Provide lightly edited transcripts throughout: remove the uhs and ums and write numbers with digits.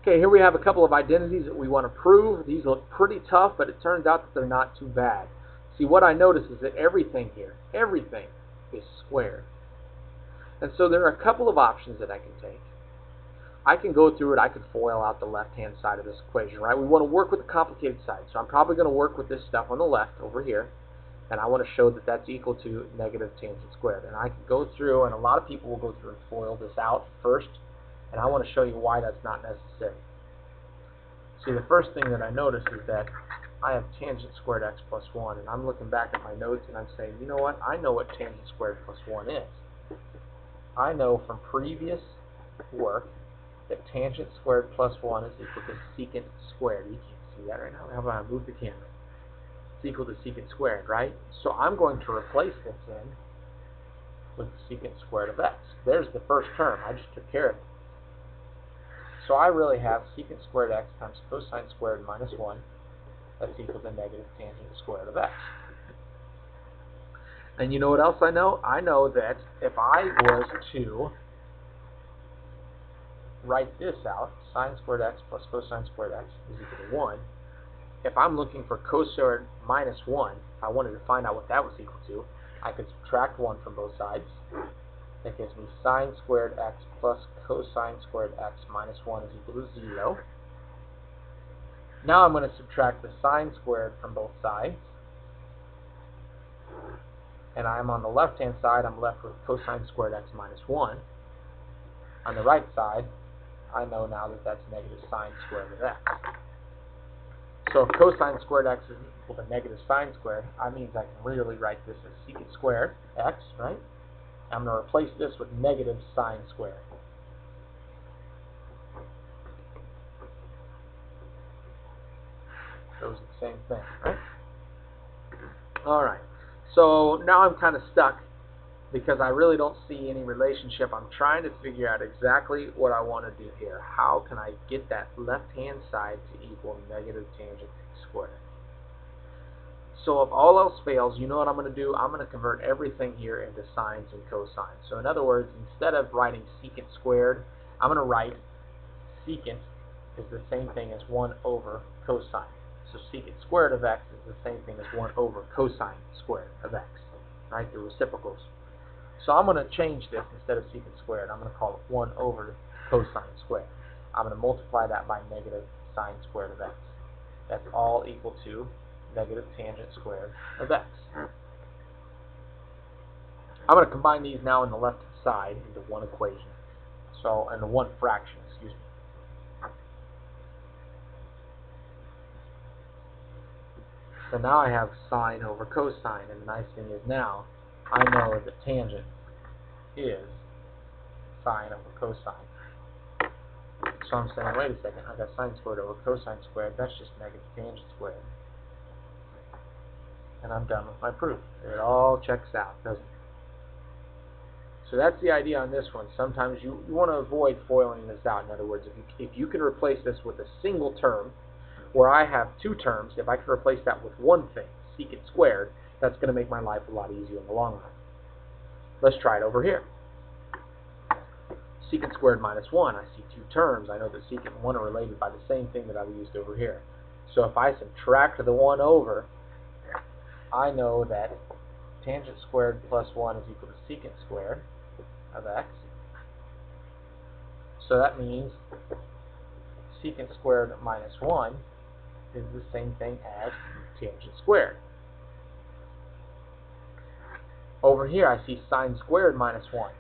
Okay, here we have a couple of identities that we want to prove. These look pretty tough, but it turns out that they're not too bad. See, what I notice is that everything here, everything is squared. And so there are a couple of options that I can take. I can go through it. I could FOIL out the left-hand side of this equation, right? We want to work with the complicated side. So I'm probably going to work with this stuff on the left over here. And I want to show that that's equal to negative tangent squared. And I can go through, and a lot of people will go through and FOIL this out first. And I want to show you why that's not necessary. See, the first thing that I notice is that I have tangent squared x plus 1. And I'm looking back at my notes and I'm saying, you know what? I know what tangent squared plus 1 is. I know from previous work that tangent squared plus 1 is equal to secant squared. You can't see that right now. How about I move the camera? It's equal to secant squared, right? So I'm going to replace this in with secant squared of x. There's the first term. I just took care of it. So I really have secant squared x times cosine squared minus 1. That's equal to negative tangent squared of x. And you know what else I know? I know that if I was to write this out, sine squared x plus cosine squared x is equal to 1. If I'm looking for cosine minus 1, if I wanted to find out what that was equal to, I could subtract 1 from both sides. That gives me sine squared x plus cosine squared x minus 1 is equal to 0. Now I'm going to subtract the sine squared from both sides. And I'm on the left-hand side, I'm left with cosine squared x minus 1. On the right side, I know now that that's negative sine squared of x. So if cosine squared x is equal to negative sine squared, that means I can really write this as secant squared x, right? I'm going to replace this with negative sine squared. Those are the same thing, right? Alright, so now I'm kind of stuck because I really don't see any relationship. I'm trying to figure out exactly what I want to do here. How can I get that left-hand side to equal negative tangent squared? So if all else fails, you know what I'm going to do? I'm going to convert everything here into sines and cosines. So in other words, instead of writing secant squared, I'm going to write secant is the same thing as 1 over cosine. So secant squared of x is the same thing as 1 over cosine squared of x. Right? They're reciprocals. So I'm going to change this. Instead of secant squared, I'm going to call it 1 over cosine squared. I'm going to multiply that by negative sine squared of x. That's all equal to negative tangent squared of x. I'm going to combine these now on the left side into one equation. So, into one fraction, excuse me. So now I have sine over cosine, and the nice thing is now I know that tangent is sine over cosine. So I'm saying, wait a second, I got sine squared over cosine squared, that's just negative tangent squared. And I'm done with my proof. It all checks out, doesn't it? So that's the idea on this one. Sometimes you want to avoid foiling this out. In other words, if you can replace this with a single term, where I have two terms, if I can replace that with one thing, secant squared, that's going to make my life a lot easier in the long run. Let's try it over here. Secant squared minus 1, I see two terms. I know that secant and 1 are related by the same thing that I've used over here. So if I subtract the 1 over, I know that tangent squared plus 1 is equal to secant squared of x. So that means secant squared minus 1 is the same thing as tangent squared. Over here I see sine squared minus 1.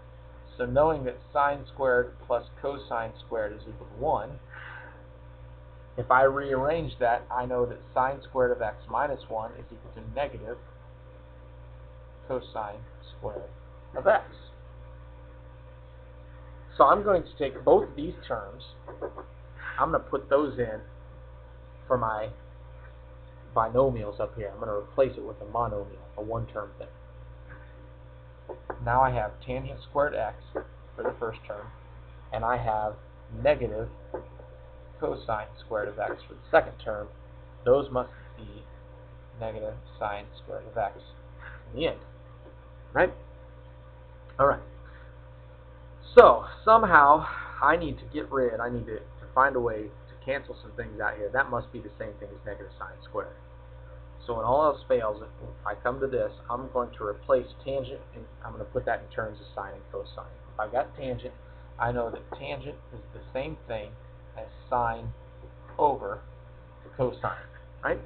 So knowing that sine squared plus cosine squared is equal to 1, if I rearrange that, I know that sine squared of x minus 1 is equal to negative cosine squared of x. So I'm going to take both of these terms, I'm going to put those in for my binomials up here. I'm going to replace it with a monomial, a one-term thing. Now I have tangent squared x for the first term, and I have negative cosine squared of x for the second term. Those must be negative sine squared of x in the end. Right? Alright. So, somehow, I need to find a way to cancel some things out here. That must be the same thing as negative sine squared. So when all else fails, if I come to this, I'm going to replace tangent, and I'm going to put that in terms of sine and cosine. If I've got tangent, I know that tangent is the same thing as sine over cosine, right?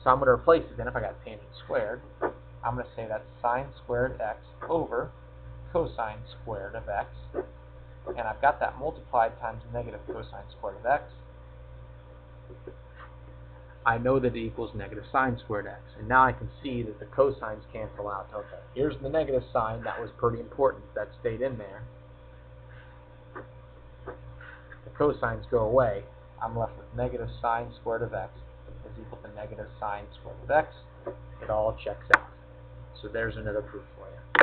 So I'm going to replace it. Then if I got tangent squared, I'm going to say that's sine squared x over cosine squared of x. And I've got that multiplied times negative cosine squared of x. I know that it equals negative sine squared x. And now I can see that the cosines cancel out. Okay, here's the negative sign. That was pretty important. That stayed in there. The cosines go away. I'm left with negative sine squared of x is equal to negative sine squared of x. It all checks out. So there's another proof for you.